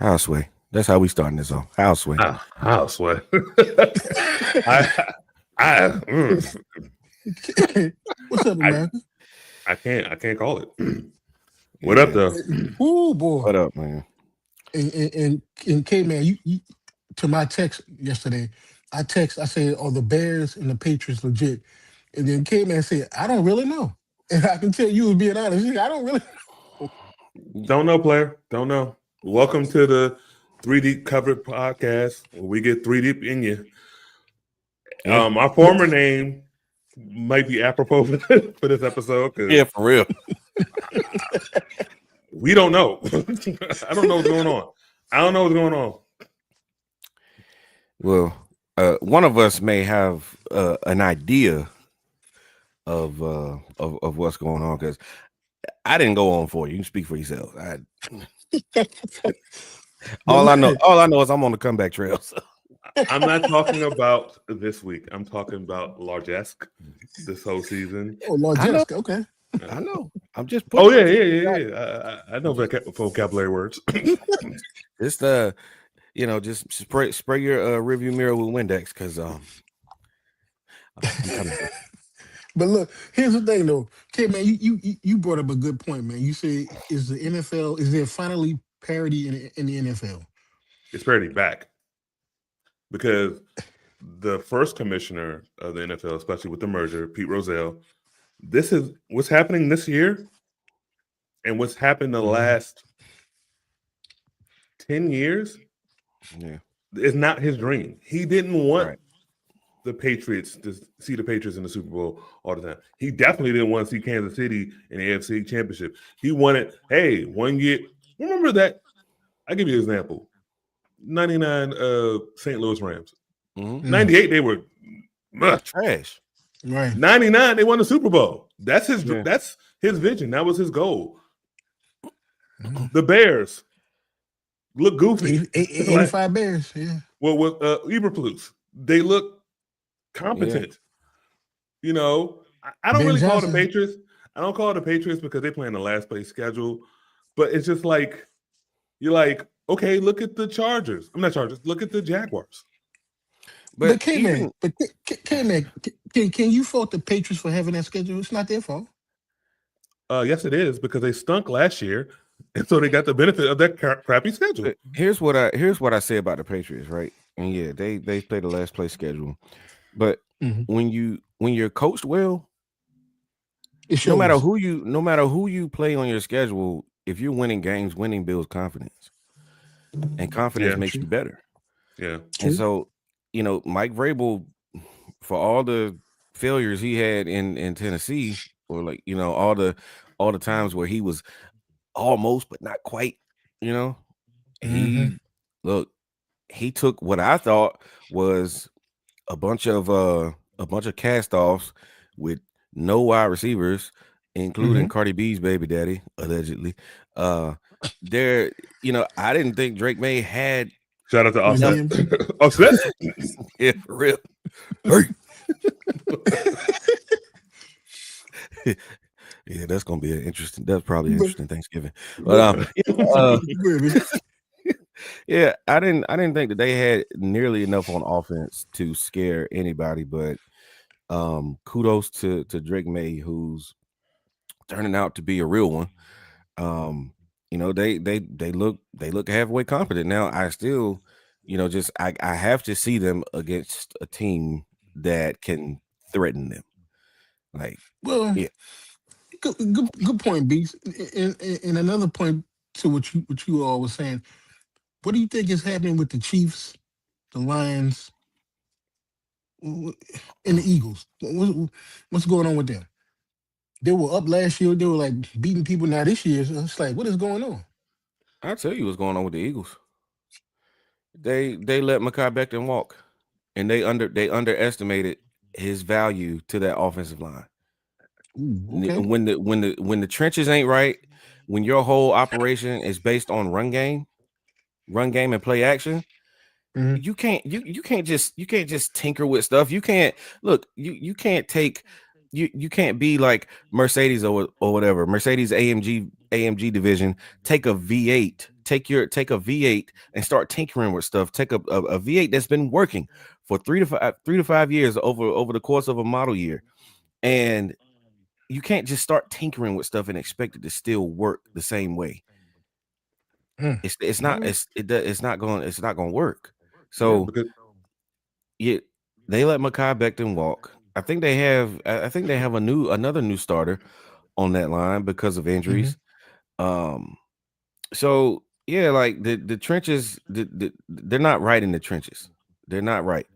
Houseway. That's how we starting this off. Houseway. Houseway. What's up, America? I can't call it. What up, though? Oh boy. What up, man? And K man, you to my text yesterday, I said, "Are the Bears and the Patriots legit?" And then K man said, "I don't really know." And I can tell you was being honest. I don't really know. Don't know, player. Don't know. Welcome to the 3 Deep Covered podcast, where we get 3 deep in you. Our former name might be apropos for this episode. Yeah, for real. We don't know. I don't know what's going on. I don't know what's going on. Well, one of us may have an idea of what's going on, because I didn't go on for you. You can speak for yourself. All I know is I'm on the comeback trail. So. I'm not talking about this week. I'm talking about Largesque this whole season. Oh, Largesque, okay. I know. I'm just. Oh yeah. I know vocabulary words. Just just spray your review mirror with Windex, because But look, here's the thing though, K man, you brought up a good point, man. You say, is there finally parity in the NFL? It's parity back, because the first commissioner of the NFL, especially with the merger, Pete Rozelle, this is what's happening this year, and what's happened the last 10 years. Yeah, it's not his dream. He didn't want the Patriots to see the Patriots in the Super Bowl all the time. He definitely didn't want to see Kansas City in the AFC Championship. He wanted, hey, 1 year. Remember that? I'll give you an example. 99 St. Louis Rams. Mm-hmm. 98, they were trash. Right. 99, they won the Super Bowl. That's his vision. That was his goal. Mm-hmm. The Bears look goofy. 85 Bears, yeah. Well, with Eberflus, they look competent. Yeah. I don't really call the Patriots. I don't call the Patriots because they play in the last place schedule. But it's just like, you're like, okay, look at the Chargers. I'm not Chargers. Look at the Jaguars. But K-Man, can you fault the Patriots for having that schedule? It's not their fault. Yes, it is, because they stunk last year, and so they got the benefit of that crappy schedule. But here's what I say about the Patriots, right? And yeah, they play the last place schedule, but when you're coached well, no matter who you play on your schedule, if you're winning games, winning builds confidence, and confidence makes you better. Yeah, and so Mike Vrabel, for all the failures he had in Tennessee, or all the times where he was almost but not quite, he took what I thought was a bunch of cast-offs with no wide receivers, including Cardi B's baby daddy, allegedly. I didn't think Drake May had. Shout out to Offset. Offset? Yeah, for real. Hey. Yeah, that's gonna be that's probably an interesting Thanksgiving. But yeah, I didn't think that they had nearly enough on offense to scare anybody. But kudos to Drake May, who's turning out to be a real one. They look halfway competent now. I still, I have to see them against a team that can threaten them. Good point, Beast. And another point to what you all was saying. What do you think is happening with the Chiefs, the Lions, and the Eagles? What's going on with them? They were up last year. They were like beating people. Now this year, it's like, what is going on? I'll tell you what's going on with the Eagles. They let Mekhi Becton walk, and they underestimated his value to that offensive line. Ooh, okay. When the trenches ain't right, when your whole operation is based on run game and play action, you can't just tinker with stuff. You can't be like Mercedes or whatever, Mercedes AMG division, take a V8 take a V8 and start tinkering with stuff. Take a V8 that's been working for 3 to 5 years over the course of a model year, and you can't just start tinkering with stuff and expect it to still work the same way. It's not going to work. So because they let Mekhi Becton walk. I think they have another new starter on that line because of injuries. So yeah, like the trenches, they're not right in the trenches. They're not right,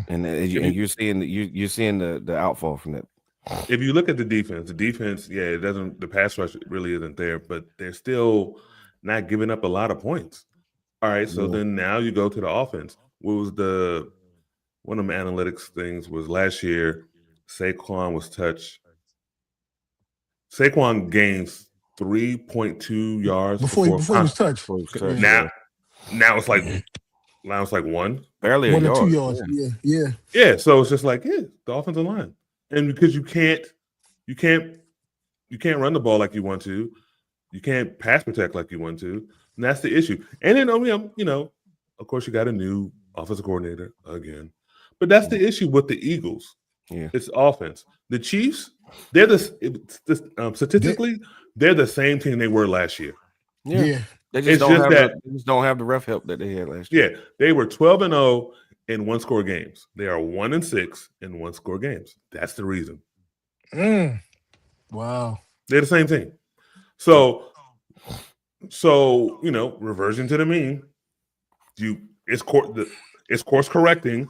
and you're seeing the outfall from that. If you look at the defense, yeah, it doesn't. The pass rush really isn't there, but they're still not giving up a lot of points. All right, so then now you go to the offense. What was one of the analytics things was last year? Saquon gains 3.2 yards before he was touched. Now it's like one, barely 1 a or 2 yard. yards. Yeah. So it's just like the offensive line, and because you can't run the ball like you want to, you can't pass protect like you want to, and that's the issue. And then of course you got a new offensive coordinator again, but that's the issue with the Eagles. Yeah, it's offense. The Chiefs, they're statistically they're the same team they were last year. Yeah. They just don't have the ref help that they had last year. Yeah, they were 12-0 in one-score games. They are 1-6 in one-score games. That's the reason. Wow. They're the same team. So reversion to the mean. It's course correcting.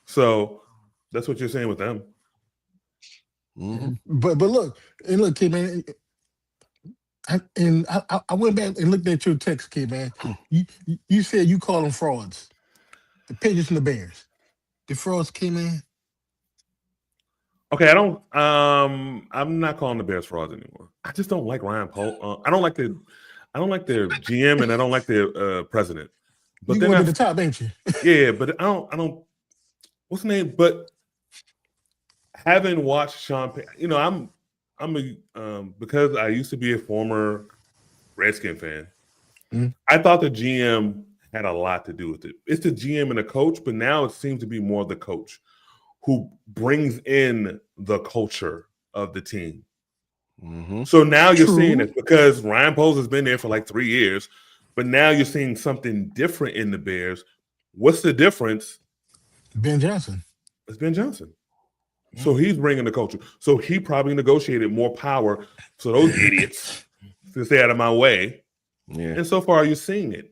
So that's what you're saying with them. But look, kid, man. I went back and looked at your text, kid, man. You said you call them frauds. The Patriots and the Bears. The frauds came in. Okay, I'm not calling the Bears frauds anymore. I just don't like Ryan Poles. I don't like their GM and I don't like their president. But you going to the top, ain't you? Yeah, but I don't. What's the name? But having watched Sean Payton, I'm because I used to be a former Redskin fan. I thought the GM had a lot to do with it. It's the GM and the coach, but now it seems to be more the coach who brings in the culture of the team. So now you're seeing it because Ryan Poles has been there for like 3 years, but now you're seeing something different in the Bears. What's the difference? Ben Johnson. It's Ben Johnson. So he's bringing the culture. So he probably negotiated more power so those idiots to stay out of my way. Yeah. And so far, you're seeing it.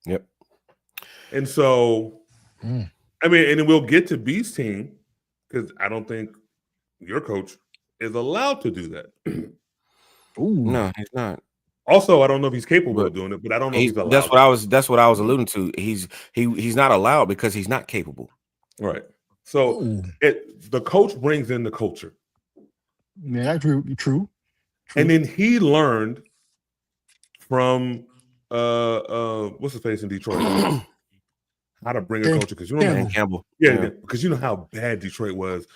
Yep. And so, and then we'll get to B's team because I don't think your coach is allowed to do that. No, he's not. Also, I don't know if he's capable of doing it, but I don't know if he's allowed. That's what I was alluding to. He's not allowed because he's not capable. Right. So the coach brings in the culture. Yeah, true. And then he learned from what's his face in Detroit how to bring a culture because Campbell. Yeah, because you know how bad Detroit was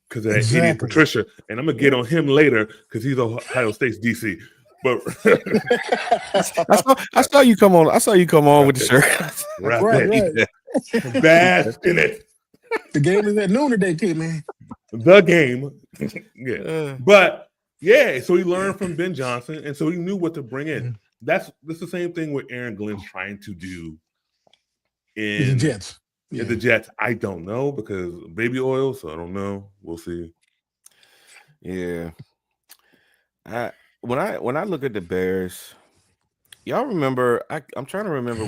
because of that idiot Patricia. And I'm gonna get on him later because he's Ohio State's DC. But I saw you come on. I saw you come on with the shirt. Right. Bad in it. The game is at noon today, kid, man. The game. But so he learned from Ben Johnson, and so he knew what to bring in. That's the same thing with Aaron Glenn's trying to do in the Jets. In the Jets. I don't know because baby oil, so I don't know. We'll see. Yeah. When I look at the Bears, y'all remember? I'm trying to remember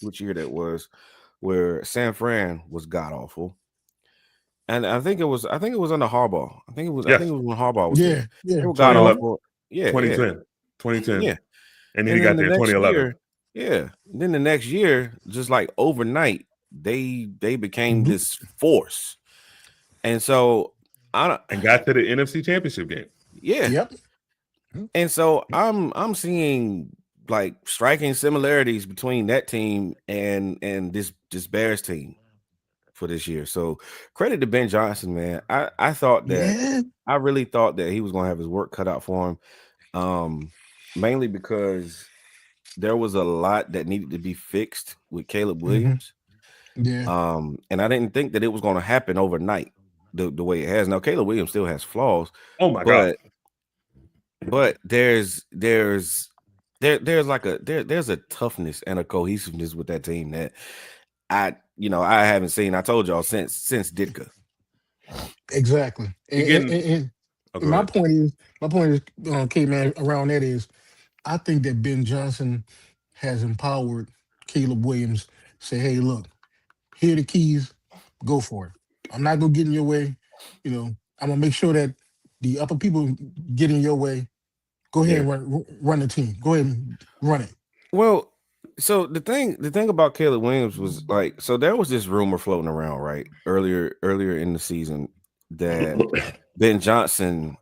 which year that was, where San Fran was god awful, and I think it was under Harbaugh. I think it was when Harbaugh was there. They were god awful. 2010. Yeah, and then he got there in 2011. And then the next year, just like overnight, they became this force, and so and got to the NFC Championship game. Yeah. Yep. And so I'm seeing like striking similarities between that team and this Bears team for this year. So credit to Ben Johnson, man. I thought that I really thought that he was gonna have his work cut out for him. Mainly because there was a lot that needed to be fixed with Caleb Mhm. Williams. Yeah, And I didn't think that it was going to happen overnight the way it has. Now Caleb Williams still has flaws, Oh my God. but there's there's a toughness and a cohesiveness with that team that I haven't seen. I told y'all since Ditka. exactly. He getting. Oh, go And ahead. my point is, K man, around that is, I think that Ben Johnson has empowered Caleb Williams. Say, hey, look, here are the keys, go for it. I'm not gonna get in your way. I'm gonna make sure that the upper people get in your way. Go ahead Yeah. and run the team. Go ahead and run it. Well, so the thing about Caleb Williams was like, so there was this rumor floating around right earlier in the season that Ben Johnson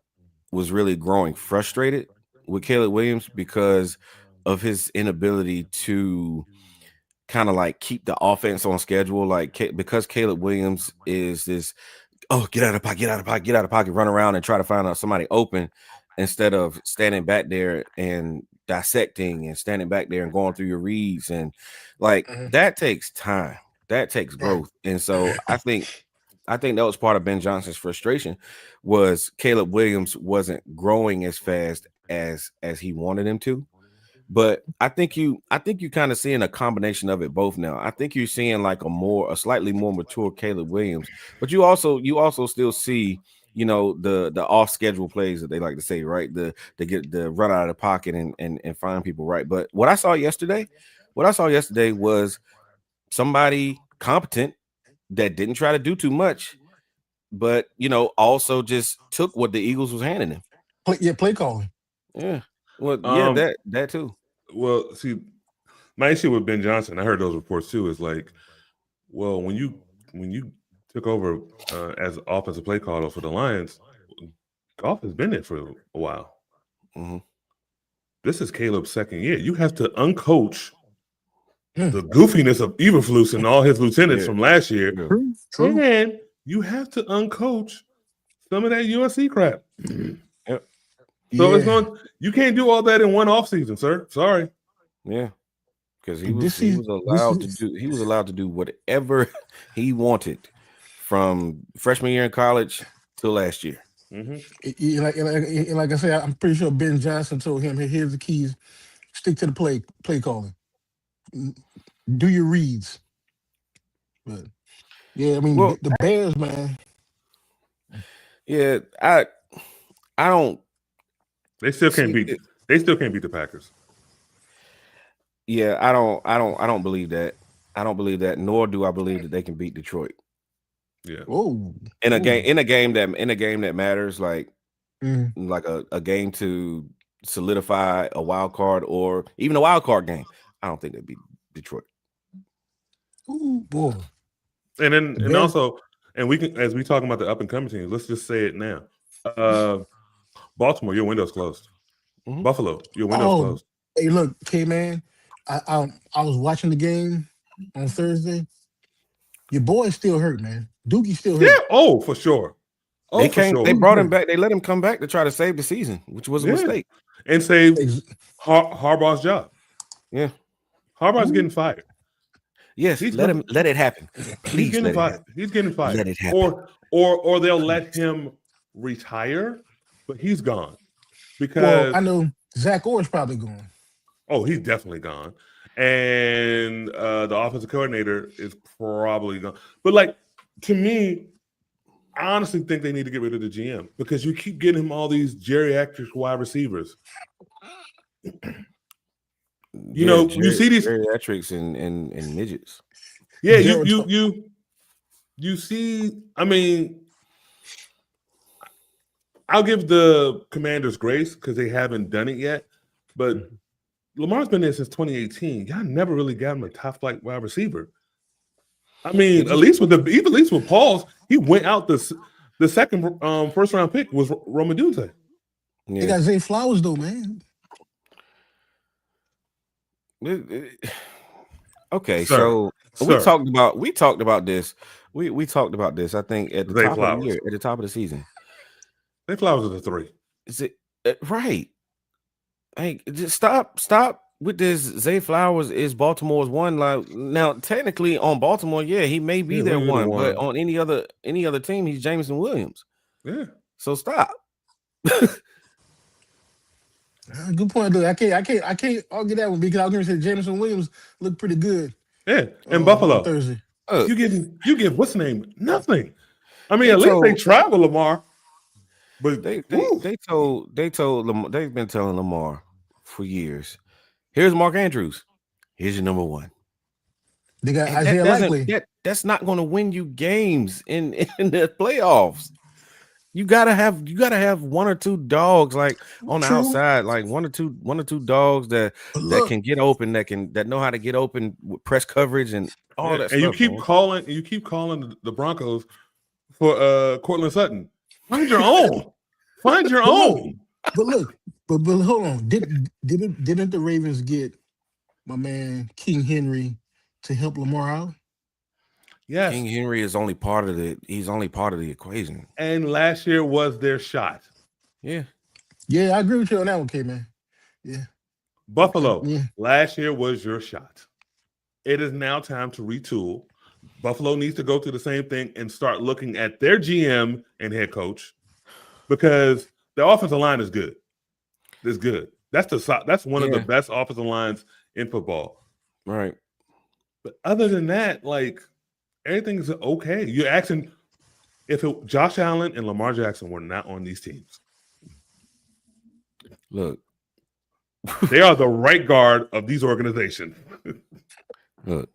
was really growing frustrated with Caleb Williams because of his inability to kind of like keep the offense on schedule. Like because Caleb Williams is this, oh, get out of the pocket, get out of the pocket, get out of the pocket, run around and try to find out somebody open instead of standing back there and dissecting and standing back there and going through your reads. And like Mhm. that takes time, that takes Right. growth. And so I think that was part of Ben Johnson's frustration was Caleb Williams wasn't growing as fast as he wanted him to. But I think you kind of seeing a combination of it both now. I think you're seeing like a slightly more mature Caleb Williams, but you also still see the off schedule plays that they like to say, right? The get the run out of the pocket and find people, right? But what I saw yesterday was somebody competent that didn't try to do too much, but also just took what the Eagles was handing him. Play calling. Yeah. Well, yeah, Um. that too. Well, see, my issue with Ben Johnson, I heard those reports too, is like, well, when you took over as offensive play caller for the Lions, Goff has been there for a while. Hmm. This is Caleb's second year. You have to uncoach Hmm. the goofiness of Eberflus and all his lieutenants Yeah. from last year, Yeah. True. and you have to uncoach some of that USC crap. Yep. So it's Yeah. going. You can't do all that in one offseason, sir. Sorry. Yeah. Because he And was this he is was this allowed to is do whatever he wanted from freshman year in college till last year. Mm-hmm. like I said, I'm pretty sure Ben Johnson told him, "Hey, here's the keys. Stick to the play calling. Do your reads." But yeah, I mean Well, the Bears, man. yeah, I don't They still can't see beat. it. They still can't beat the Packers. Yeah, I don't believe that. I don't believe that, nor do I believe that they can beat Detroit Yeah. Whoa, in a whoa. game that matters, like Mm. a game to solidify a wild card or even a wild card game. I don't think they beat Detroit. Ooh, boy. And then The and Bears. also, and we can, as we talking about the up and coming teams, let's just say it now. Baltimore, your window's closed. Mhm. Buffalo, your window's Oh, closed. hey, look, K man. I was watching the game on Thursday. Your boy's still hurt, man. Dookie's still Yeah. hurt. Oh, for sure. They Oh, for came. They sure. He's brought him hurt. back. They let him come back to try to save the season, which was a Yeah. mistake. And save Ex- Harbaugh's job. Yeah. Harbaugh's Ooh, getting fired. Yes. He's Let going. him. Let it happen. He's Please getting let it fired. happen. He's getting fired. Let it happen. Or they'll let Please. him retire, but he's gone well, I because know Zach Orr's probably going. he's definitely gone, and the offensive coordinator is probably gone. But like to me, I honestly think they need to get rid of the GM because you keep getting him all these geriatric wide receivers. Yeah. You see these. Geriatrics and midgets. Yeah, Jared, you see. I mean, I'll give the Commanders grace because they haven't done it yet, but Lamar's been there since 2018. Y'all never really got him a top flight wide receiver. I It mean, just. at least with Pauls, he went out the second first round pick was Roma Dute. they Yeah. got Zay Flowers though, man. Okay. Sir, So we sir, talked about this. We talked about this. I think at the Zay top of the Flowers. year, at the top of the season. Zay Flowers is a 3. Is it right? Hey, just stop with this Zay Flowers is Baltimore's one. Like now, technically on Baltimore, yeah, he may be their one, but on any other team, he's Jameson Williams. Yeah. So stop. Good point, dude. I can't argue that one because I was going to say Jameson Williams looked pretty good. Yeah, and Buffalo on Thursday. You give what's the name? Nothing. I mean, at least they tried with Lamar. But they told Lamar, they've been telling Lamar for years. Here's Mark Andrews. Here's your number one. They got Isaiah Likely. That's not going to win you games in the playoffs. You gotta have one or two dogs like on the outside, like one or two dogs that can get open, that know how to get open with press coverage and all that. And stuff, you keep calling the Broncos for Cortland Sutton. Find your own. Find your own. But look, but hold on. Didn't the Ravens get my man King Henry to help Lamar out? Yes. King Henry is only part of the equation. And last year was their shot. Yeah. Yeah, I agree with you on that one, K-Man. Yeah. Buffalo, last year was your shot. It is now time to retool. Buffalo needs to go through the same thing and start looking at their GM and head coach because the offensive line is good. It's good. That's one of the best offensive lines in football. Right. But other than that, like, everything's okay. You're asking if Josh Allen and Lamar Jackson were not on these teams. Look. They are the right guard of these organizations. Look.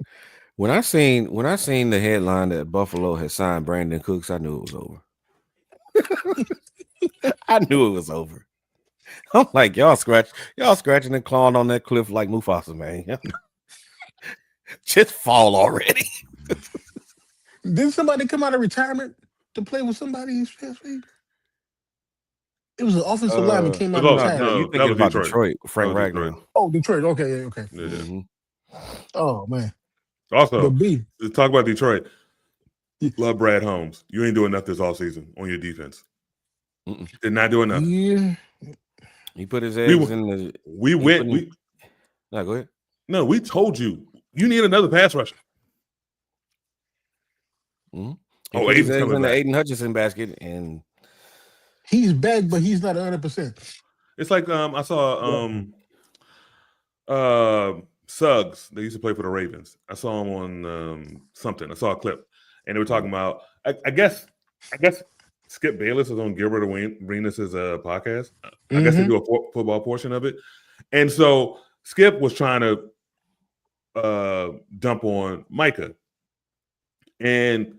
When I seen the headline that Buffalo had signed Brandon Cooks, I knew it was over. I knew it was over. I'm like, y'all scratching and clawing on that cliff like Mufasa, man. Just fall already. Didn't somebody come out of retirement to play with somebody last week? It was an offensive lineman came out of retirement. No, you thinking about Detroit, Frank Ragnar. Oh, Detroit. Okay. Yeah. Mm-hmm. Oh man. Also, let's talk about Detroit. Love Brad Holmes. You ain't doing enough this offseason on your defense. Did not do enough. Yeah. He put his eggs in the. No, go ahead. No, we told you need another pass rusher. Mm-hmm. Oh, Aiden's coming in the Aiden Hutchinson basket, and he's back, but he's not 100%. It's like I saw Suggs. They used to play for the Ravens. I saw him on something. I saw a clip, and they were talking about. I guess Skip Bayless is on Gilbert Arenas' podcast. I guess they do a football portion of it, and so Skip was trying to dump on Micah, and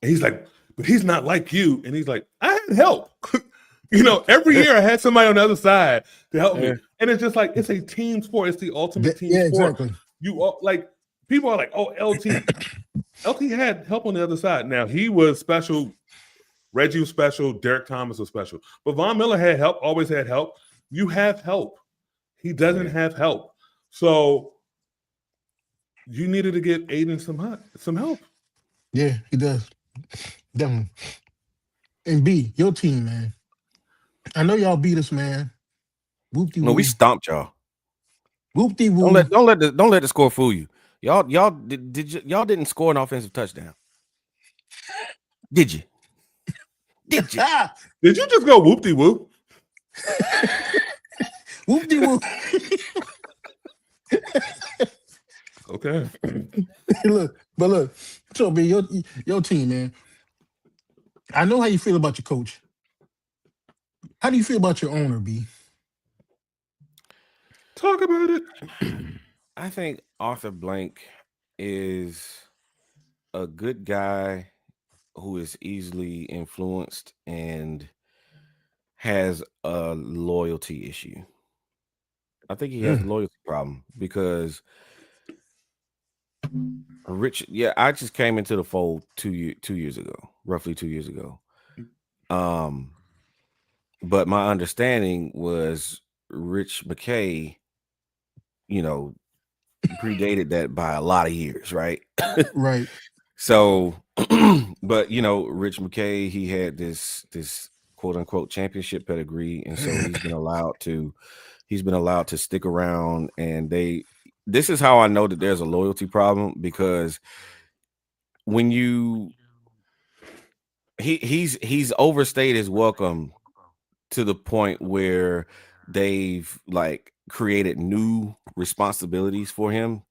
he's like, "But he's not like you," and he's like, "I had help." Every year I had somebody on the other side to help me. And it's just like, it's a team sport. It's the ultimate team sport. Exactly. People are like, oh, LT. LT had help on the other side. Now, he was special. Reggie was special. Derek Thomas was special. But Von Miller had help, always had help. You have help. He doesn't have help. So you needed to get Aiden some help. Yeah, he does. Definitely. And B, your team, man. I know y'all beat us, man. No, we stomped y'all. Whoop-de-whoop. Don't let the score fool you. Y'all didn't score an offensive touchdown. Did you? Did you? Did you just go whoop-de-whoop? Whoop-de-whoop. Okay. Look. So, B, your team, man. I know how you feel about your coach. How do you feel about your owner, B? Talk about it. I think Arthur Blank is a good guy who is easily influenced and has a loyalty issue. I think he has a loyalty problem because I just came into the fold 2 years ago, roughly 2 years ago. But my understanding was Rich McKay, predated that by a lot of years, right? Right. So, but Rich McKay, he had this quote unquote championship pedigree, and so he's been allowed to He's been allowed to stick around, and this is how I know that there's a loyalty problem, because when he's overstayed his welcome to the point where they've like created new responsibilities for him.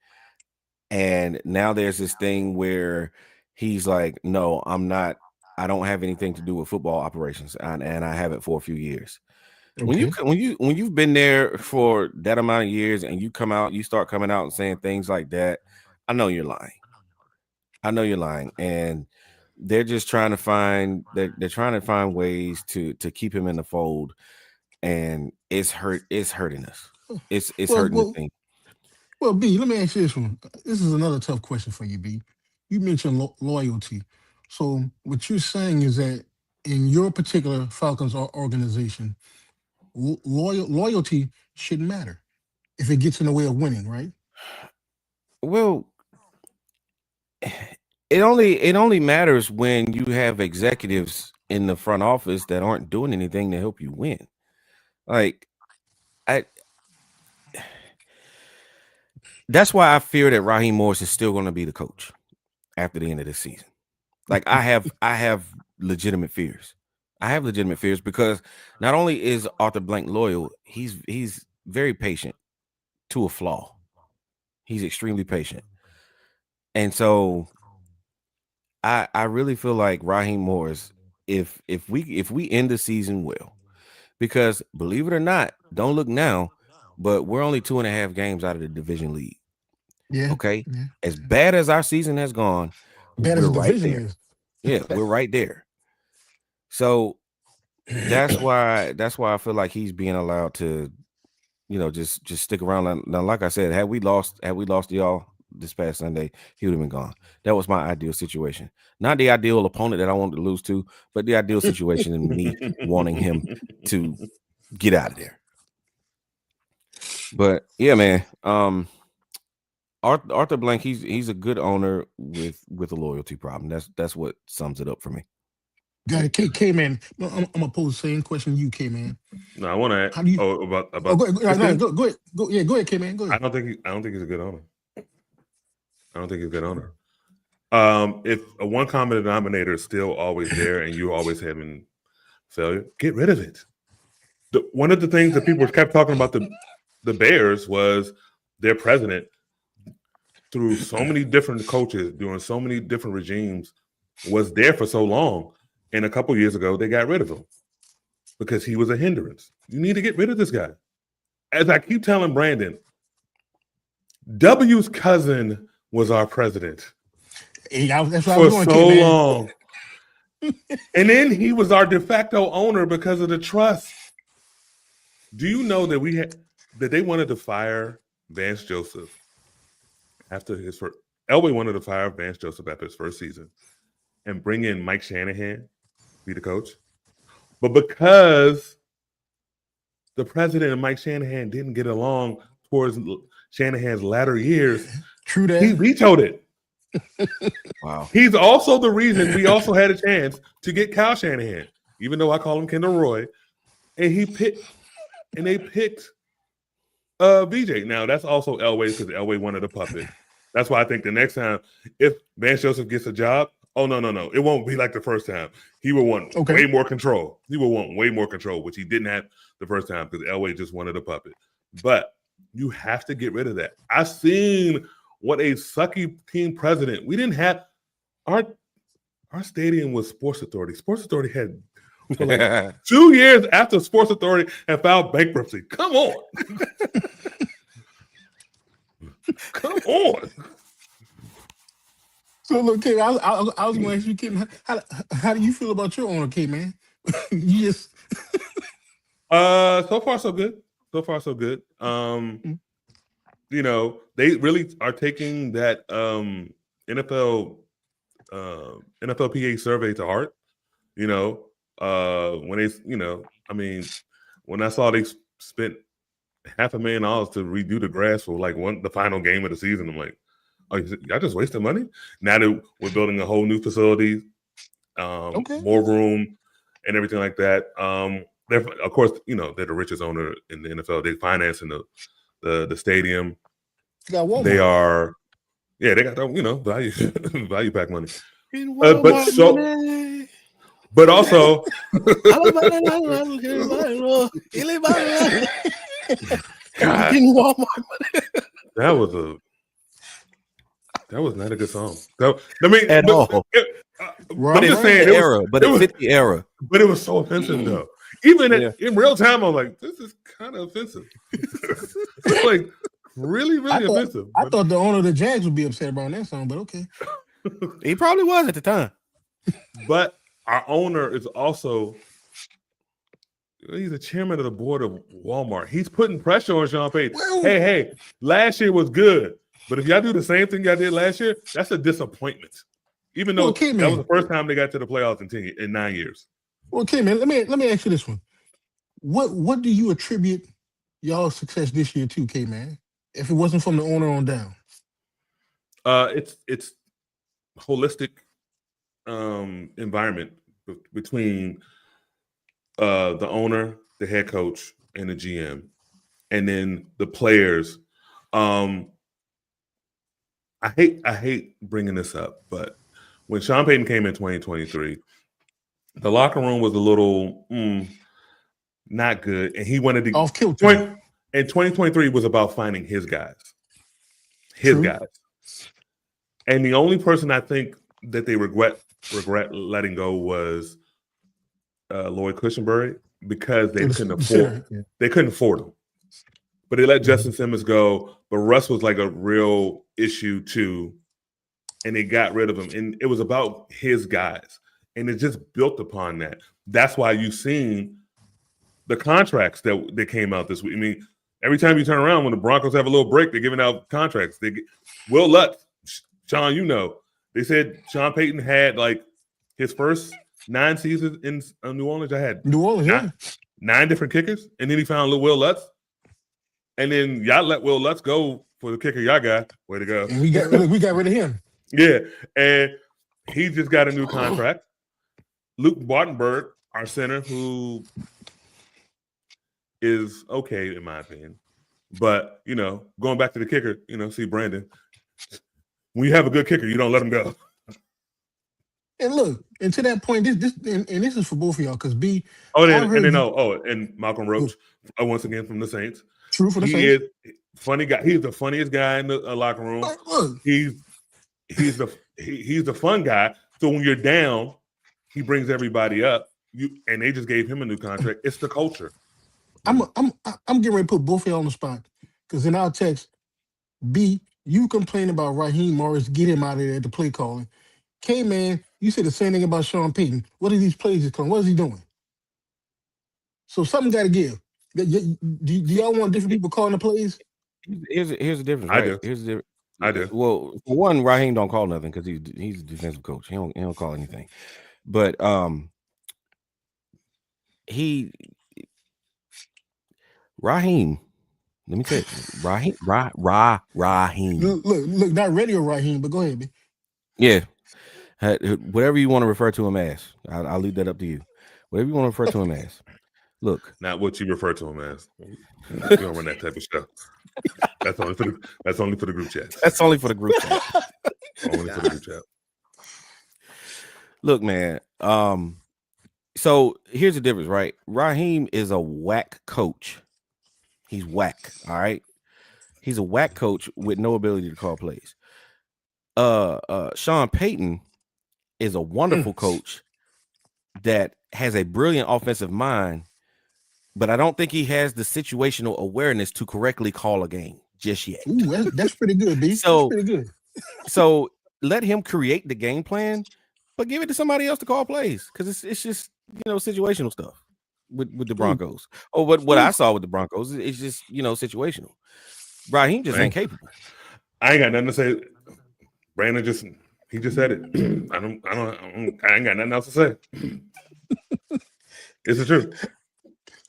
And now there's this thing where he's like, no, I don't have anything to do with football operations. And I haven't for a few years. Okay. When you've been there for that amount of years and you start coming out and saying things like that, I know you're lying. And they're just trying to find ways to keep him in the fold, and it's hurting us. It's hurting the team. Well, B, let me ask you this one. This is another tough question for you, B. You mentioned loyalty. So what you're saying is that in your particular Falcons organization, loyalty shouldn't matter if it gets in the way of winning, right? Well, it only matters when you have executives in the front office that aren't doing anything to help you win. Like, I that's why I fear that Raheem Morris is still going to be the coach after the end of this season. Like, I have legitimate fears. I have legitimate fears because not only is Arthur Blank loyal, he's very patient to a flaw. He's extremely patient. And so I really feel like Raheem Morris, if we end the season well, because believe it or not, don't look now, but we're only 2.5 games out of the division lead. Yeah. Okay. Yeah. As bad as our season has gone, Bad as we're the right division there. is. Yeah, we're right there. So that's why I feel like he's being allowed to, just stick around. Now, like I said, had we lost to y'all this past Sunday, he would have been gone. That was my ideal situation. Not the ideal opponent that I wanted to lose to, but the ideal situation in me wanting him to get out of there. But yeah, man. Arthur Blank, he's a good owner with a loyalty problem. That's what sums it up for me. Got it. K man. I'm gonna pose the same question you, K man. No, I want to. How do you? About. Go ahead. Go ahead. Yeah, go ahead, K man. Go ahead. I don't think he's a good owner. I don't think he's a good owner. If a one common denominator is still always there and you're always having failure, get rid of it. One of the things that people kept talking about the Bears was their president, through so many different coaches, during so many different regimes, was there for so long. And a couple years ago, they got rid of him because he was a hindrance. You need to get rid of this guy. As I keep telling Brandon, W's cousin was our president That's for so long. And then he was our de facto owner because of the trust. Do you know that they wanted to fire Vance Joseph after his first? Elway wanted to fire Vance Joseph after his first season and bring in Mike Shanahan, be the coach. But because the president and Mike Shanahan didn't get along towards Shanahan's latter years, true that, he vetoed it. Wow. He's also the reason we also had a chance to get Kyle Shanahan, even though I call him Kendall Roy, and they picked VJ. Now that's also Elway because Elway wanted a puppet. That's why I think the next time, if Vance Joseph gets a job, no, it won't be like the first time. He will want way more control. He will want way more control, which he didn't have the first time because Elway just wanted a puppet. But you have to get rid of that. I've seen what a sucky team president. We didn't have our stadium was Sports Authority. Sports Authority had for like 2 years after Sports Authority had filed bankruptcy. Come on. Come on. So look, K, I was going to ask you, K, how do you feel about your owner, K man? You just so far so good. So far so good. They really are taking that NFLPA survey to heart. When when I saw they spent $500,000 to redo the grass for like the final game of the season, I'm like, oh, y'all just wasted money. Now that we're building a whole new facility, more room and everything like that. they're of course, they're the richest owner in the NFL. They financing the stadium. You got Walmart. They are, they got value value pack money. Money. But also, God, that was not a good song. At all. I'm just saying, it fit the era. But it was so offensive though. Even in real time, I'm like, this is kind of offensive. It's like really, really offensive. I thought the owner of the Jags would be upset about that song, but okay. He probably was at the time. But our owner is also, he's the chairman of the board of Walmart. He's putting pressure on Sean Payton. Well, hey, last year was good, but if y'all do the same thing y'all did last year, that's a disappointment. Even though that was the first time they got to the playoffs in 9 years. Well, okay, man. Let me ask you this one. What do you attribute y'all's success this year to, K-Man? If it wasn't from the owner on down? It's holistic environment between the owner, the head coach, and the GM, and then the players. I hate bringing this up, but when Sean Payton came in 2023, the locker room was a little not good, and he wanted to off kilter. And 2023 was about finding his guys, guys. And the only person I think that they regret letting go was Lloyd Cushenberry, because they couldn't afford him. But they let Justin Simmons go. But Russ was like a real issue too, and they got rid of him. And it was about his guys, and it just built upon that. That's why you've seen the contracts that came out this week. I mean, every time you turn around, when the Broncos have a little break, they're giving out contracts. Will Lutz, Sean, they said Sean Payton had like his first 9 seasons in New Orleans. I had New Orleans, 9 different kickers, and then he found little Will Lutz, and then y'all let Will Lutz go for the kicker y'all got. Way to go! And we got rid of him. Yeah, and he just got a new contract. Luke Bartenberg, our center, who is okay in my opinion, but going back to the kicker, see Brandon. When you have a good kicker, you don't let him go. And look, and to that point, this is for both of y'all, because B. And Malcolm Roach, once again from the Saints. True for the Saints. He is funny guy. He's the funniest guy in the locker room. Look. He's the fun guy. So when you're down, he brings everybody up. And they just gave him a new contract. It's the culture. I'm getting ready to put both of y'all on the spot, because in our text, B, you complain about Raheem Morris, get him out of there at the play calling. K-Man, you said the same thing about Sean Payton. What are these plays calling? What is he doing? So something got to give. Do y'all want different people calling the plays? Here's the difference. I right? do. I do. Well, for one, Raheem don't call nothing because he's a defensive coach. He don't call anything. But Raheem. Let me tell you, Raheem. Look, not radio Raheem, but go ahead, man. Yeah, whatever you want to refer to him as, I'll leave that up to you. Whatever you want to refer to him as. Look, not what you refer to him as. You don't run that type of stuff. That's only for the group chat. That's only for the group chat. Only for the group chat. Look, man. So here's the difference, right? Raheem is a whack coach. He's whack. All right. He's a whack coach with no ability to call plays. Sean Payton is a wonderful coach that has a brilliant offensive mind, but I don't think he has the situational awareness to correctly call a game just yet. Ooh, that's pretty good, B. So, that's pretty good. So let him create the game plan, but give it to somebody else to call plays, because it's just situational stuff with the Broncos. Oh, what I saw with the Broncos is just situational. Raheem just ain't capable. I ain't got nothing to say. Brandon just said it. I ain't got nothing else to say. It's the truth.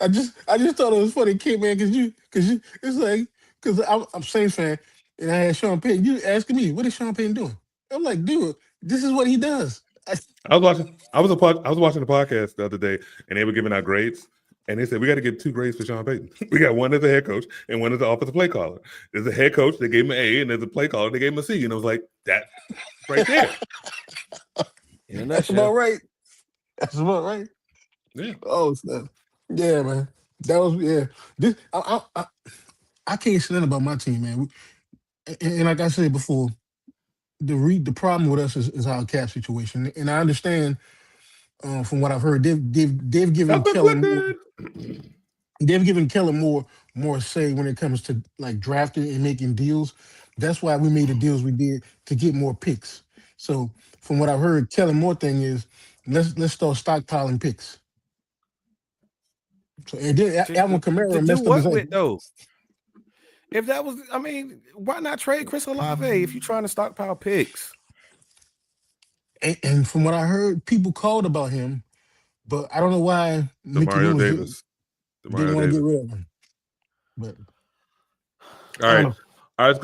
I just thought it was funny, Kid, man, because I'm a Saints fan, and I had Sean Payton. You asking me, what is Sean Payton doing? I'm like, dude, this is what he does. I was watching the podcast the other day, and they were giving out grades And they said, we got to get 2 grades for Sean Payton. We got one as a head coach and one as the offensive play caller. There's a head coach, they gave him an A, and there's a play caller, they gave him a C. And I was like, that right there. In a That's nutshell. about right. That's about right. Yeah. Oh, snap. Yeah, man. That was This I can't say nothing about my team, man. And like I said before, the problem with us is our cap situation, and I understand from what I've heard, they've given Self-inflicted. more say when it comes to like drafting and making deals. That's why we made the deals we did to get more picks. So from what I've heard, Kellen Moore thing is let's start stockpiling picks. So and then Alvin To Kamara do messed up his what with ankle. though? If that was, I mean, why not trade Chris Olave if you're trying to stockpile picks? And from what I heard, people called about him, but I don't know why Mickey Demario Loomis Davis. didn't want to get rid of him. But All right. Let's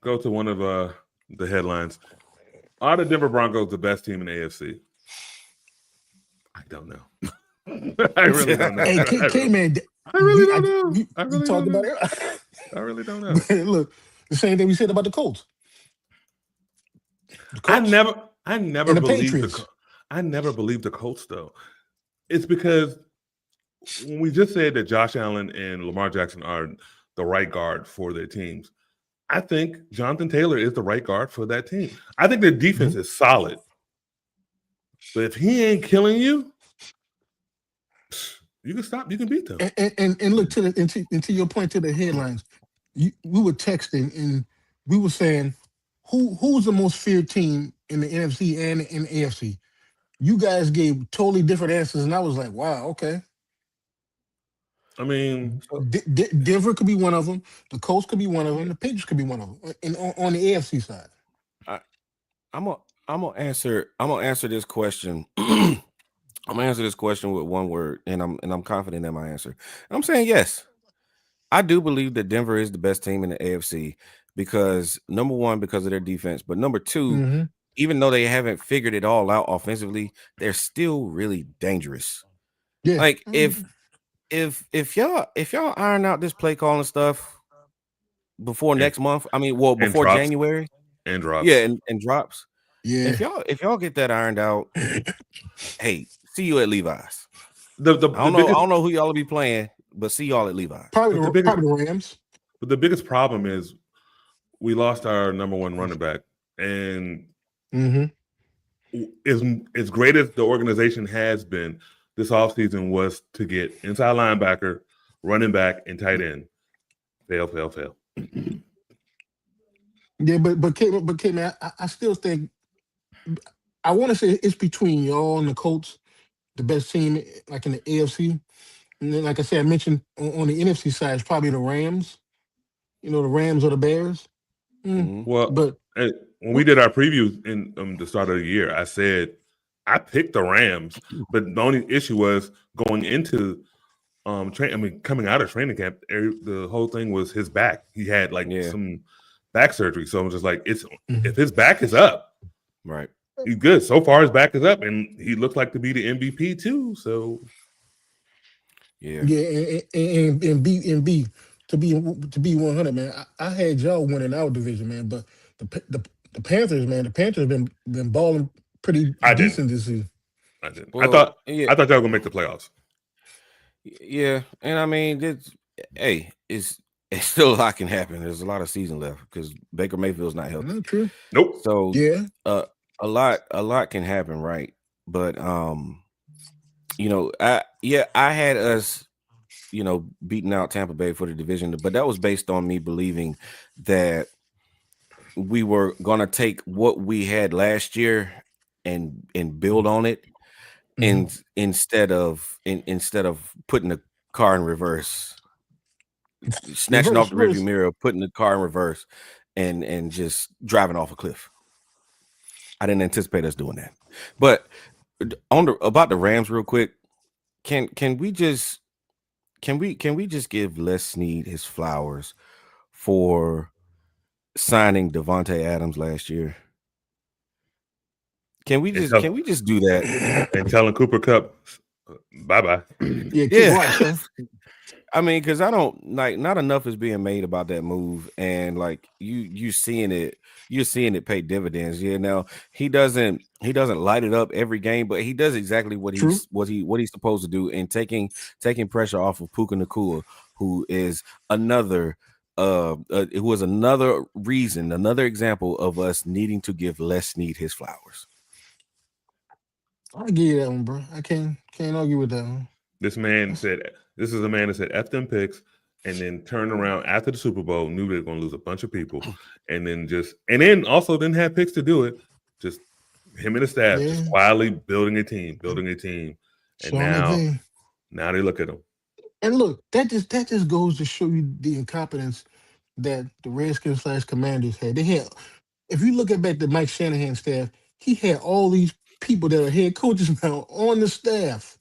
go to one of the headlines. Are the Denver Broncos the best team in the AFC? I don't know. I really don't know. Hey, K-Man, I really don't know. I we really talked don't about know. it. I really don't know. Look, the same thing we said about the Colts. I never the believed Patriots. I never believed the Colts though. It's because when we just said that Josh Allen and Lamar Jackson are the right guard for their teams, I think Jonathan Taylor is the right guard for that team. I think their defense is solid. But if he ain't killing you, you can stop. You can beat them. And look to your point to the headlines. We were texting and we were saying who's the most feared team in the NFC and in the AFC. You guys gave totally different answers, and I was like, wow, okay. I mean, Denver could be one of them. The Colts could be one of them. The Patriots could be one of them. And on the AFC side, I'm gonna answer this question. I'm gonna answer this question with one word, and I'm confident in my answer. I'm saying yes. I do believe that Denver is the best team in the AFC because number one, because of their defense, but number two, even though they haven't figured it all out offensively, they're still really dangerous. Yeah. Like if y'all iron out this play calling stuff before next month, I mean, well, before January and drops, yeah, and drops. Yeah. If y'all get that ironed out, hey, see you at Levi's. I don't know who y'all will be playing, but see y'all at Levi's. Probably the Rams. But the biggest problem is we lost our number one running back, and as great as the organization has been, this offseason was to get inside linebacker, running back, and tight end. Fail. Yeah, but K-Man, I still think I want to say it's between y'all and the Colts, the best team like in the AFC. And then, like I said, I mentioned on the NFC side, it's probably the Rams. You know, the Rams or the Bears. Well, but when we did our preview in the start of the year, I said I picked the Rams, but the only issue was going into coming out of training camp, the whole thing was his back. He had some back surgery, so I'm just like, if his back is up, right, he's good. So far, his back is up, and he looks like to be the MVP too. So, and B to be 100, man. I had y'all winning our division, man, but the Panthers, man, the Panthers been balling pretty decent this season. I didn't. Well, I thought y'all were gonna make the playoffs. Yeah, and I mean, it's still a lot can happen. There's a lot of season left because Baker Mayfield's not healthy. Not true. Nope. So a lot can happen, right? But I had us, beating out Tampa Bay for the division, but that was based on me believing that we were gonna take what we had last year and build on it. And instead of putting the car in reverse, snatching off the rearview mirror, putting the car in reverse, and just driving off a cliff. I didn't anticipate us doing that. But about the Rams, real quick, can we just give Les Snead his flowers for signing Devontae Adams last year? Can we just do that? And telling Cooper Kupp, Bye-bye. Yeah, keep Yeah. watch, sir. I mean, because I don't like not enough is being made about that move, and like you're seeing it pay dividends. Yeah, now he doesn't light it up every game, but he does exactly what True. he's supposed to do, and taking pressure off of Puka Nacua, who is another it was another reason, another example of us needing to give Les Snead his flowers. I'll give you that one, bro. I can't argue with that one. This is a man that said F them picks and then turned around after the Super Bowl, knew they were going to lose a bunch of people, and then also didn't have picks to do it. Just him and the staff just quietly building a team. And now they look at him. And look, that just goes to show you the incompetence that the Redskins / Commanders had. They had, if you look at back to Mike Shanahan's staff, he had all these people that are head coaches now on the staff.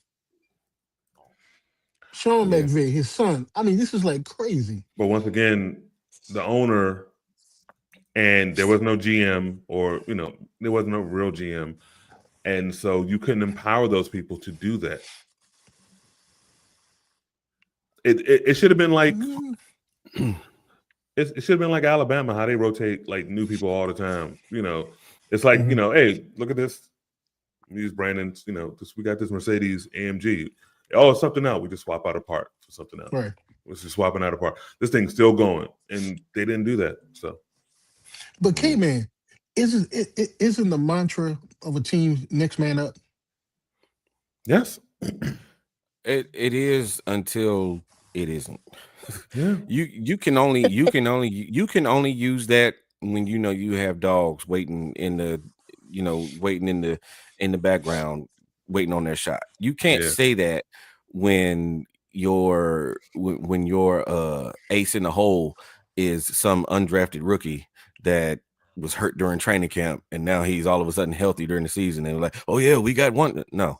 Sean McVay, his son. I mean, this is like crazy. But once again, the owner, and there was no GM, or there was no real GM, and so you couldn't empower those people to do that. It should have been like it should have been like Alabama, how they rotate like new people all the time. It's like hey, look at this. Use Brandon's. We got this Mercedes AMG. Oh, it's something else. We just swap out a part for something else. Right. We're just swapping out a part. This thing's still going, and they didn't do that. So, but K-Man, isn't the mantra of a team next man up? Yes, it is until it isn't. Yeah. You can only use that when you have dogs waiting in the background, waiting on their shot. You can't say that when your ace in the hole is some undrafted rookie that was hurt during training camp and now he's all of a sudden healthy during the season and like, oh yeah, we got one. No.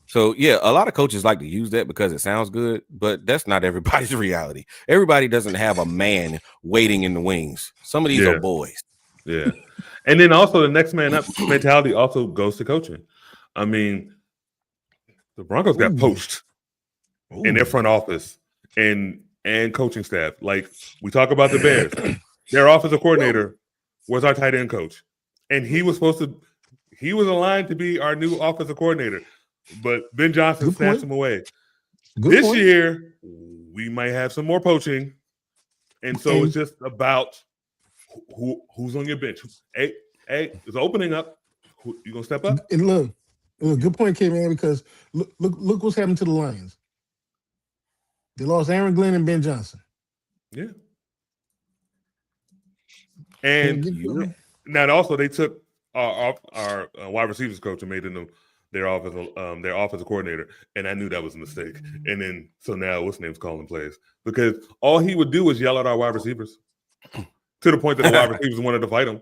So yeah, a lot of coaches like to use that because it sounds good, but that's not everybody's reality. Everybody doesn't have a man waiting in the wings. Some of these are boys. Yeah. And then also the next man up mentality also goes to coaching. I mean, the Broncos got poached in their front office and coaching staff. Like we talk about the Bears, their offensive coordinator was our tight end coach, and he was aligned to be our new offensive coordinator, but Ben Johnson snatched him away. This year, we might have some more poaching, and so it's just about who's on your bench. Hey, it's opening up. You gonna step up? And look, good point, K-Man, because look what's happened to the Lions. They lost Aaron Glenn and Ben Johnson. Yeah. And now also they took our wide receivers coach and made him their offensive coordinator, and I knew that was a mistake. And then so now what's name's calling plays because all he would do was yell at our wide receivers to the point that the wide receivers wanted to fight him.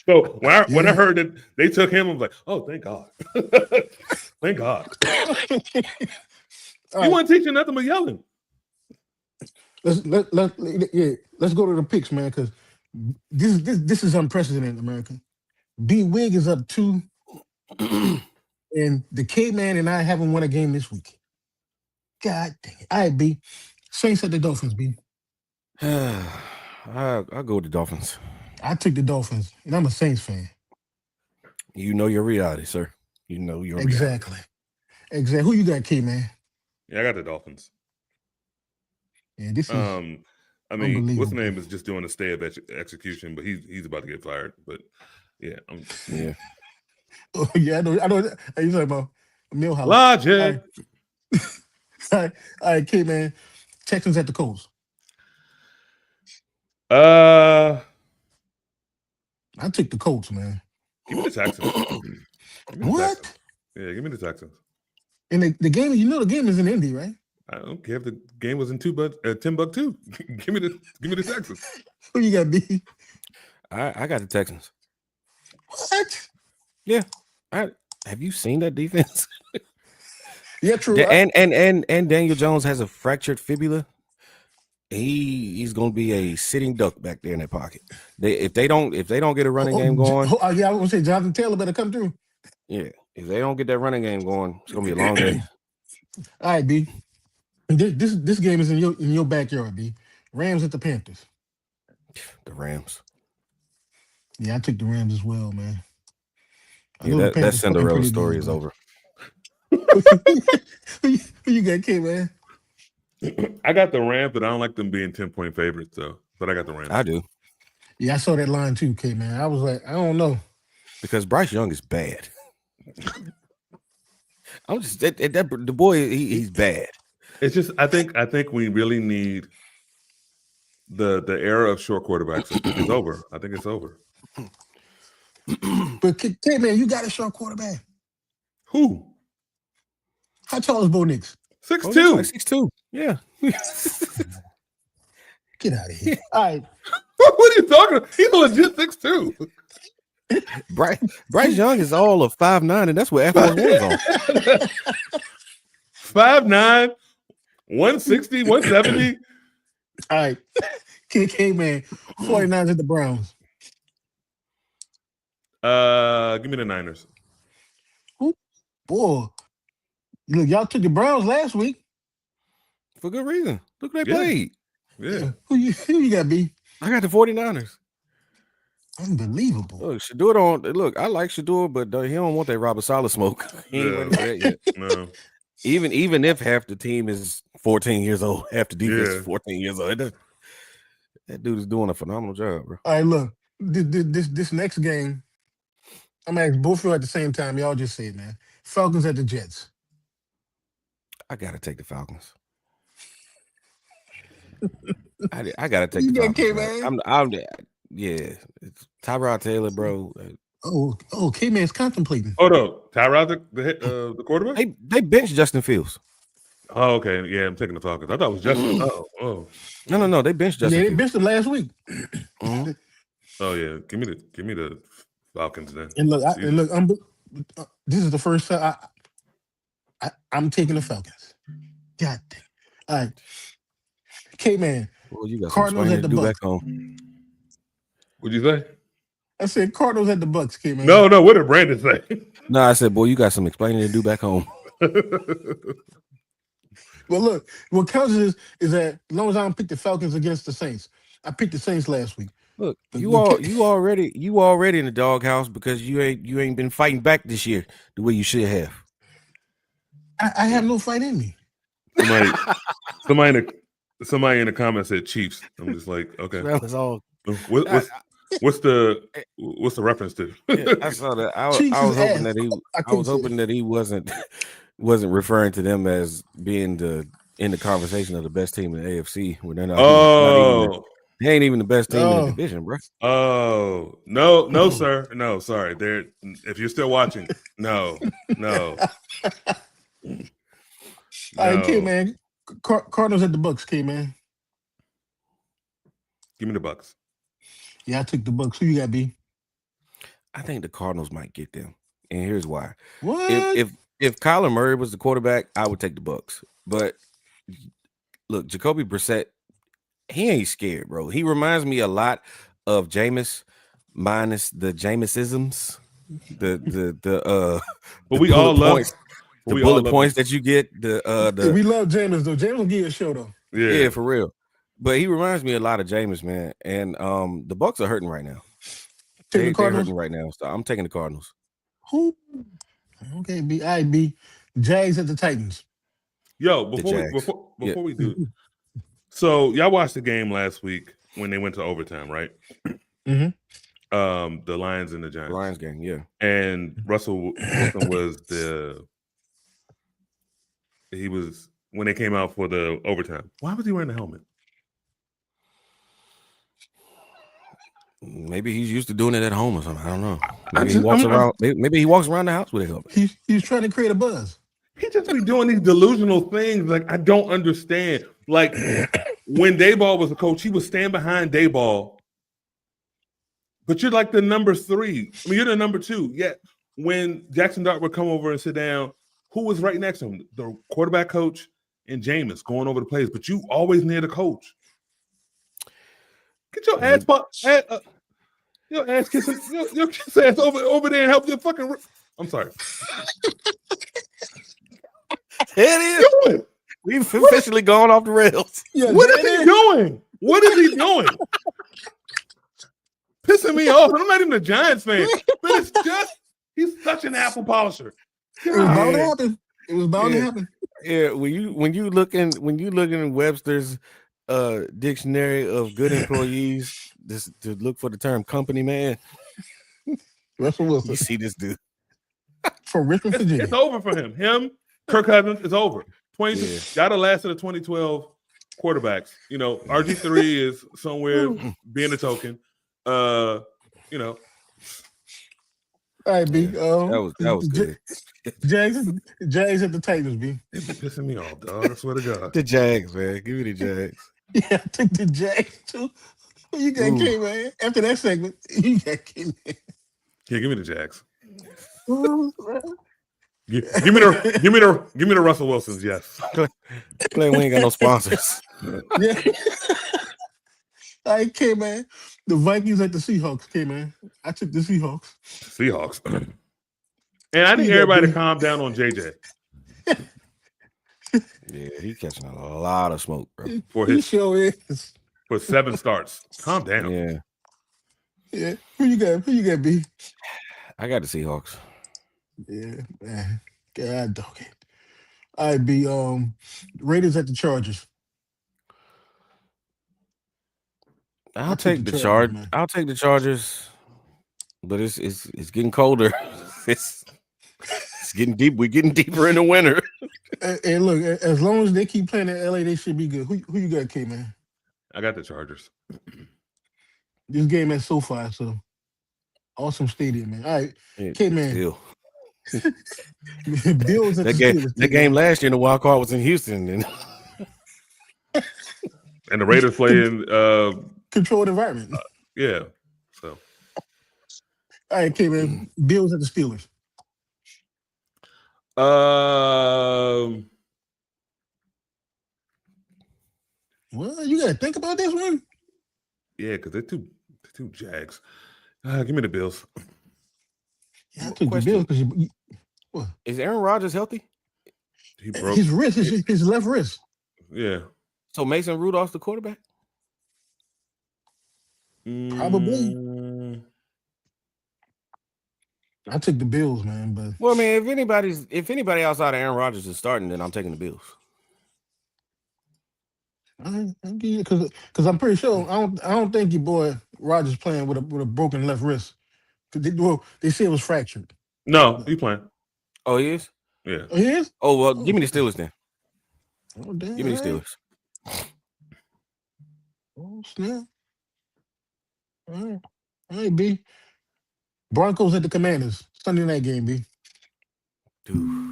So when I heard that they took him, I was like, oh, thank God, thank God. He wasn't teaching nothing but yelling. Let's go to the picks, man, because this is unprecedented in America. B Wig is up 2, and the K-Man and I haven't won a game this week. God dang it! All right, B. Saints at the Dolphins, B. I'll go with the Dolphins. I took the Dolphins, and I'm a Saints fan. You know your reality, sir. You know your exactly. Exactly. Who you got, K-Man? Yeah, I got the Dolphins. Yeah, this is. I mean, what's the name is just doing a stay of execution, but he's about to get fired. But yeah, yeah. Oh, yeah, I know. You talking about Millhouse? Logic. All right, K-Man. Texans at the Colts. I took the Colts, man. Give me the Texans. What? Yeah, give me the Texans. And the game, the game is in Indy, right? I don't care if the game was in Timbuktu. give me the Texans. Who you got, B? I got the Texans. What? Yeah. Have you seen that defense? Yeah, true. And Daniel Jones has a fractured fibula. He's going to be a sitting duck back there in that pocket. If they don't get a running game going. Yeah, I was going to say Jonathan Taylor better come through. Yeah. If they don't get that running game going, it's gonna be a long day. All right, B. This game is in your backyard, B. Rams at the Panthers. The Rams. Yeah, I took the Rams as well, man. I Yeah, know the that Panthers playing Cinderella pretty story good, is but- over. Who you got, K, man? I got the Rams, but I don't like them being 10-point favorites, though. But I got the Rams. I do. Yeah, I saw that line too, K, man. I was like, I don't know. Because Bryce Young is bad. I'm just the boy. He's bad. It's just I think we really need the era of short quarterbacks. I think it's over. I think it's over. But K, man, you got a short quarterback. Who? How tall is Bo Nix? 6'2". Like 6'2". Yeah. Get out of here. All right. What are you talking about? He's a legit 6'2". Bryce Young is all of 5'9", and that's what Air Force One is on. 5'9", 160, 170. All right. K, man. 49ers at the Browns. Give me the Niners. Boy. Look, y'all took the Browns last week. For good reason. Look who they Yeah. played. Yeah. Who you got, B? I got the 49ers. Unbelievable. Look, Shador don't look. I like Shador, but he don't want that Robert Saleh smoke. He ain't ready for that yet. No. Even if half the team is 14 years old, half the defense Yeah. is 14 years old. That dude is doing a phenomenal job, bro. All right, look. This next game, I'm gonna ask both of you at the same time. Y'all just say it, man. Falcons at the Jets. I gotta take the Falcons. I gotta take You the got Falcons. K, Man. man? Yeah. It's Tyrod Taylor, bro. Oh, K man's contemplating. Oh no, Tyrod the quarterback. They benched Justin Fields. Oh, okay. Yeah, I'm taking the Falcons. I thought it was Justin. Oh. No. They benched Justin Yeah, they Fields. benched him last week. Mhm. Oh yeah. Give me the Falcons then. And look, this is the first time I'm taking the Falcons. God damn. All right. K man. Well, you got Cardinals some at the to do Bucks. back home. What'd you say? I said Cardinals at the Bucks, K man. No. What did Brandon say? No, I said, boy, you got some explaining to do back home. Well, look, what counts is that as long as I don't pick the Falcons against the Saints. I picked the Saints last week. Look, But you look- already in the doghouse because you ain't been fighting back this year the way you should have. I have no fight in me. Somebody in the comments said Chiefs. I'm just like, okay. That was all. What's the reference to? Yeah, I saw that. I was Chiefs is hoping ass. that I I was couldn't say hoping that he wasn't referring to them as being in the conversation of the best team in the AFC when they're not. They ain't even the best team in Oh. the division, bro. Oh no, sir. No, sorry. There. If you're still watching, no. All right, K man. Cardinals at the Bucks, K man. Give me the Bucks. Yeah, I took the Bucks. Who you got, B? I think the Cardinals might get them, and here's why. What? If Kyler Murray was the quarterback, I would take the Bucks. But look, Jacoby Brissett, he ain't scared, bro. He reminds me a lot of Jameis minus the Jameisisms. But we all love points, the bullet points that you get. We love Jameis though. Jameis will give you a show though. Yeah, for real. But he reminds me a lot of Jameis, man. And the Bucks are hurting right now. Take the They're Cardinals. hurting right now. So I'm taking the Cardinals. Who? Okay, B. All right, B. Jags at the Titans. Yo, Jags. before Yeah. we do, so y'all watched the game last week when they went to overtime, right? Mhm. The Lions and the Giants. Lions game, yeah. And Russell Wilson was when they came out for the overtime. Why was he wearing the helmet? Maybe he's used to doing it at home or something. I don't know. Maybe he walks around. Maybe he walks around the house with a helmet. He's trying to create a buzz. He just be doing these delusional things. Like I don't understand. Like when Dayball was a coach, he would stand behind Dayball. But you're like the number 3. I mean, you're the number 2. Yet when Jackson Dart would come over and sit down, who was right next to him? The quarterback coach and Jameis going over the plays. But you always near the coach. Get your ass, your ass kissing, your kiss ass over there and help your fucking. I'm sorry. It is. We've officially gone off the rails. Yeah, What is he doing? What is he doing? Pissing me off. And I'm not even a Giants fan, but it's just he's such an apple polisher. It was bound to God. happen. It was bound to happen. Yeah, when you look in Webster's dictionary of good employees, to look for the term company man, Russell Wilson you see this dude. from Richmond, Virginia. It's over for him. Kirk Cousins is over. 22 gotta last to the 2012 quarterbacks. You know, RG3 is somewhere being a token. You know. All right, B. That was good. Jags at the Titans, B. It's pissing me off, dog. I swear to God. The Jags, man. Give me the Jags. Yeah, I took the Jags too. Who you got, K-Man? After that segment, you got K-Man. Yeah, give me the Jags. Give me the Russell Wilsons, yes. Clay, we ain't got no sponsors. Yeah. All right, K-Man. The Vikings at the Seahawks, K-Man. I took the Seahawks. Seahawks. And I need everybody to calm down on JJ. Yeah, he's catching a lot of smoke, bro. He sure is. For 7 starts. Calm down. Yeah. Yeah. Who you got, B? I got the Seahawks. Yeah, man. God dog it. All right, B. Raiders at the Chargers. I'll take the Chargers. I'll take the Chargers, but it's getting colder. It's getting deep. We're getting deeper in the winter. And look, as long as they keep playing in LA, they should be good. Who you got, K-Man? I got the Chargers. This game at SoFi, so awesome stadium, man. All right, K-Man. Bills at the Steelers. That game last year in the wild card was in Houston, and the Raiders play in controlled environment. Yeah. So all right, K-Man. Bills at the Steelers. Well, you gotta think about this one. Yeah, because they're two Jags. Give me the Bills. Yeah, I took the Bills because what? Is Aaron Rodgers healthy? He broke his wrist, his left wrist. Yeah. So Mason Rudolph's the quarterback? Probably. I took the Bills, man. But well, I mean, if anybody outside of Aaron Rodgers is starting, then I'm taking the Bills. Because I'm pretty sure I don't think your boy Rodgers playing with a broken left wrist. They say it was fractured. No, he playing. Oh, he is? Yeah. Oh, he is? Oh, well, give me the Steelers then. Oh, damn. Give me the Steelers. Oh, snap. All right, B. Broncos at the Commanders. Sunday night game, B. Dude.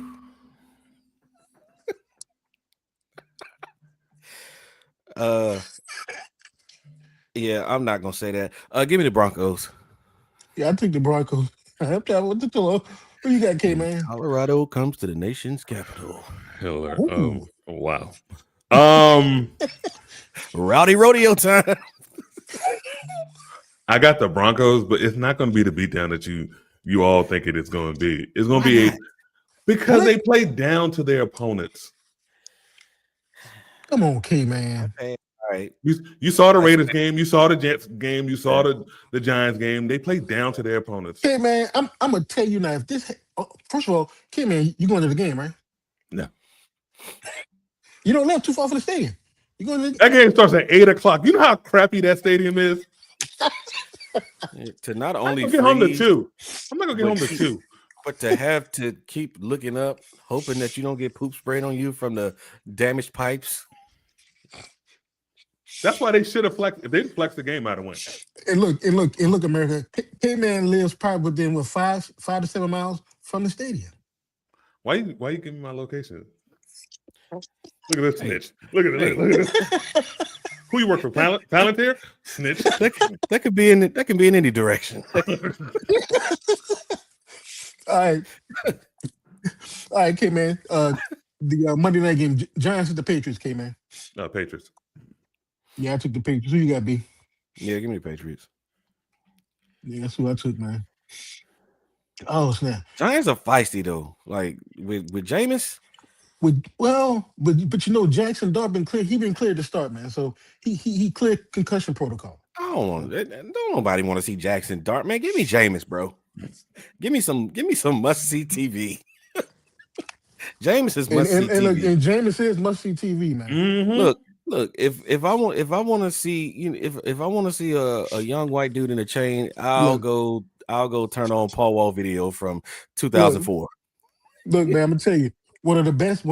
Yeah, I'm not gonna say that. Give me the Broncos. Yeah, I think the Broncos. What the pillow? Who you got, K-Man? Colorado comes to the nation's capital. Hiller. Wow. Rowdy rodeo time. I got the Broncos, but it's not going to be the beatdown that you all think it is going to be. It's going to be because they play down to their opponents. Come on, K-Man. Okay, all right. You saw the Raiders game. You saw the Jets game. You saw the Giants game. They play down to their opponents. K-Man, I'm going to tell you now, if this first of all, K-Man, you going to the game, right? No. You don't live too far from the stadium. You going to that game starts at 8:00. You know how crappy that stadium is? To not only get home to 2. I'm not gonna get home to 2. But to have to keep looking up, hoping that you don't get poop sprayed on you from the damaged pipes. That's why they should have flexed. If they flexed the game, I'd have win. And look, America. K-Man lives probably within 5 to 7 miles from the stadium. Why you giving me my location? Look at this snitch. Look at this. Who you work for? Palantir? Snitch. That could be in any direction. All right, K-Man. The Monday night game, Giants at the Patriots, K-Man. No, Patriots. Yeah, I took the Patriots. Who you got, B? Yeah, give me the Patriots. Yeah, that's who I took, man. Oh snap! Giants are feisty though. Like with Jameis. But Jackson Dart been clear. He been cleared to start, man. So he cleared concussion protocol. I don't nobody want to see Jackson Dart, man. Give me Jameis, bro. Give me some must see TV. Jameis is must see And look, TV. and Jameis is must see TV, man. Mm-hmm. Look. If I want to see if I want to see a young white dude in a chain, I'll go turn on Paul Wall video from 2004. Look, man, I'm gonna tell you one of the best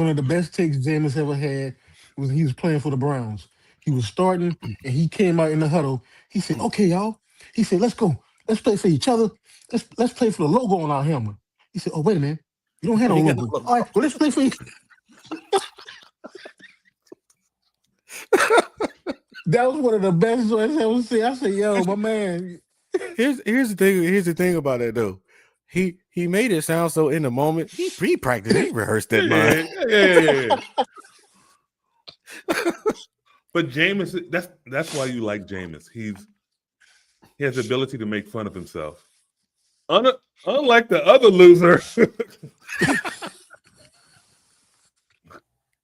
takes Jameis ever had was he was playing for the Browns. He was starting and he came out in the huddle. He said, "Okay, y'all." He said, "Let's go. Let's play for each other. Let's play for the logo on our helmet." He said, "Oh, wait a minute. You don't have no logo. All right, well, let's play for each." That was one of the best joints I ever seen. I said, "Yo, my man." Here's the thing. Here's the thing about that though. He made it sound so in the moment. He pre-practiced. He rehearsed that mind. Yeah. But Jameis, that's why you like Jameis. He has the ability to make fun of himself. Unlike the other loser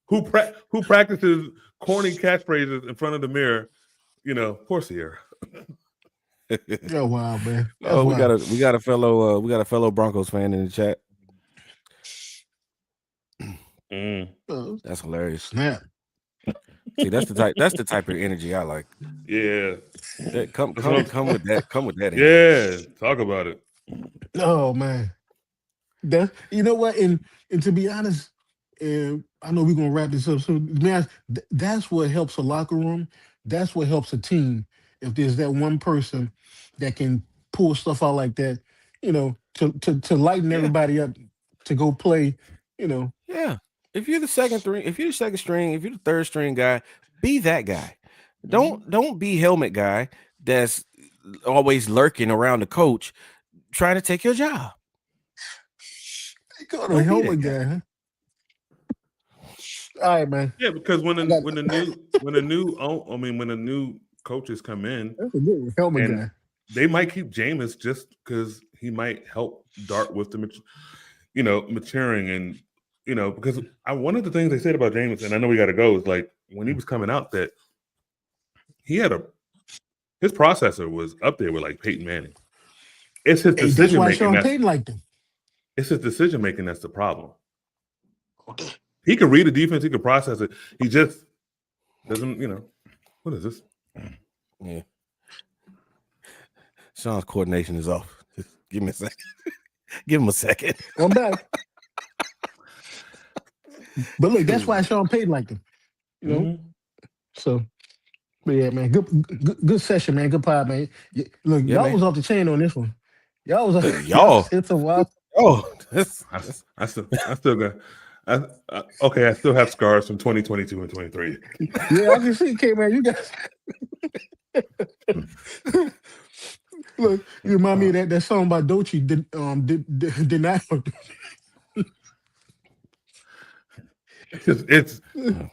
who practices corny catchphrases in front of the mirror. Poor Sierra. Oh wow, man. Oh, we got a fellow Broncos fan in the chat. That's hilarious. Snap. See, that's the type of energy I like. Yeah. Come with that. Come with that energy. Yeah. Talk about it. Oh man. You know what? And to be honest, I know we're gonna wrap this up. So man, that's what helps a locker room. That's what helps a team. If there's that one person that can pull stuff out like that, to lighten everybody up to go play, Yeah. If you're the second string, if you're the third string guy, be that guy. Don't be helmet guy that's always lurking around the coach trying to take your job. You got a helmet guy, huh? All right, man. Yeah, because when the new coaches come in, helmet guy. They might keep Jameis just because he might help Dart with the maturing and because one of the things they said about Jameis, and I know we got to go, is like when he was coming out that he had his processor was up there with like Peyton Manning. It's his decision making. Sean Payton liked him. It's his decision making that's the problem. Okay. He can read the defense, he can process it. He just doesn't, what is this? Yeah. Sean's coordination is off. Just give me a second. Give him a second. I'm back. But look, that's why Sean Payton liked him. Mm-hmm. So, but yeah, man, good session, man. Good pod, man. Look, y'all was off the chain on this one. Y'all was off. Y'all. It's a while. Oh, I still got. Okay, I still have scars from 2022 and 23. Yeah, I can see, man. You guys. Look, you remind me of that song by Doechii. Did not.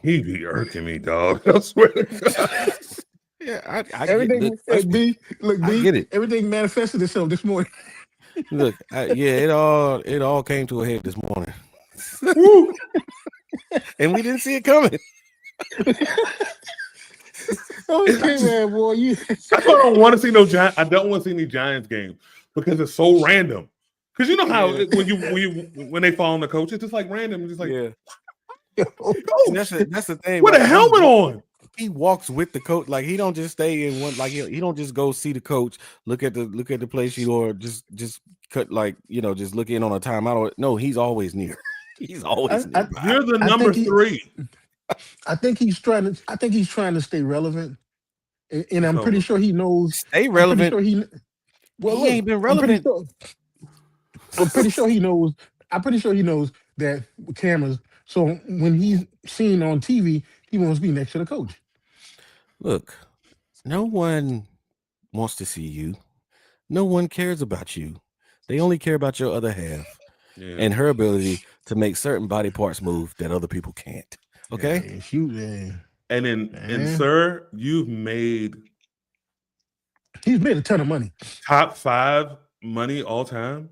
He be irking me, dog. I swear to God. Yeah, I everything. I get it. Everything manifested itself this morning. Look, it all came to a head this morning, and we didn't see it coming. Okay, man, boy. I don't want to see no Giants. I don't want to see any Giants games because it's so random. Because you know how when they fall on the coach, it's just like random. It's just like that's the thing. With a helmet on. He walks with the coach, like he don't just stay in one. Like he don't just go see the coach, look at the play sheet, or just cut just look in on a timeout. No, he's always near. He's always near. You're the number 3. I think he's trying to stay relevant, and I'm pretty sure he knows. Stay relevant. He ain't been relevant. I'm pretty sure he knows. I'm pretty sure he knows that with cameras. So when he's seen on TV, he wants to be next to the coach. Look, no one wants to see you. No one cares about you. They only care about your other half and her ability to make certain body parts move that other people can't. Okay? And sir, he's made a ton of money. Top 5 money all time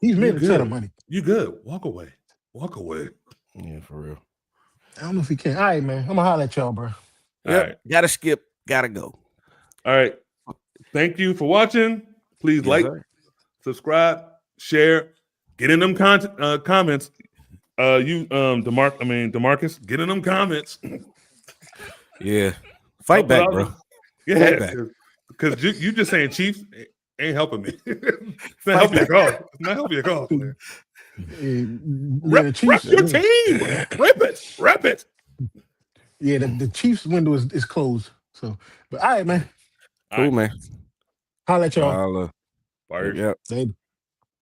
He's made You a ton of good. money. You good. Walk away. Walk away. Yeah, for real. I don't know if he can. All right, man. I'm gonna holler at y'all, bro. Yep. All right. Gotta skip. Gotta go. All right. Thank you for watching. Please like, subscribe, share, get in them comments. DeMarcus, get in them comments. Yeah. Fight back, bro. Yeah, because you just saying Chiefs ain't helping me. It's not helping your cause. It's not helping your cause, man. Rep your team. Rep it. Yeah, the Chiefs window is closed. So, but all right, man. Cool, man. Holla at y'all. Fire. Yep. Later.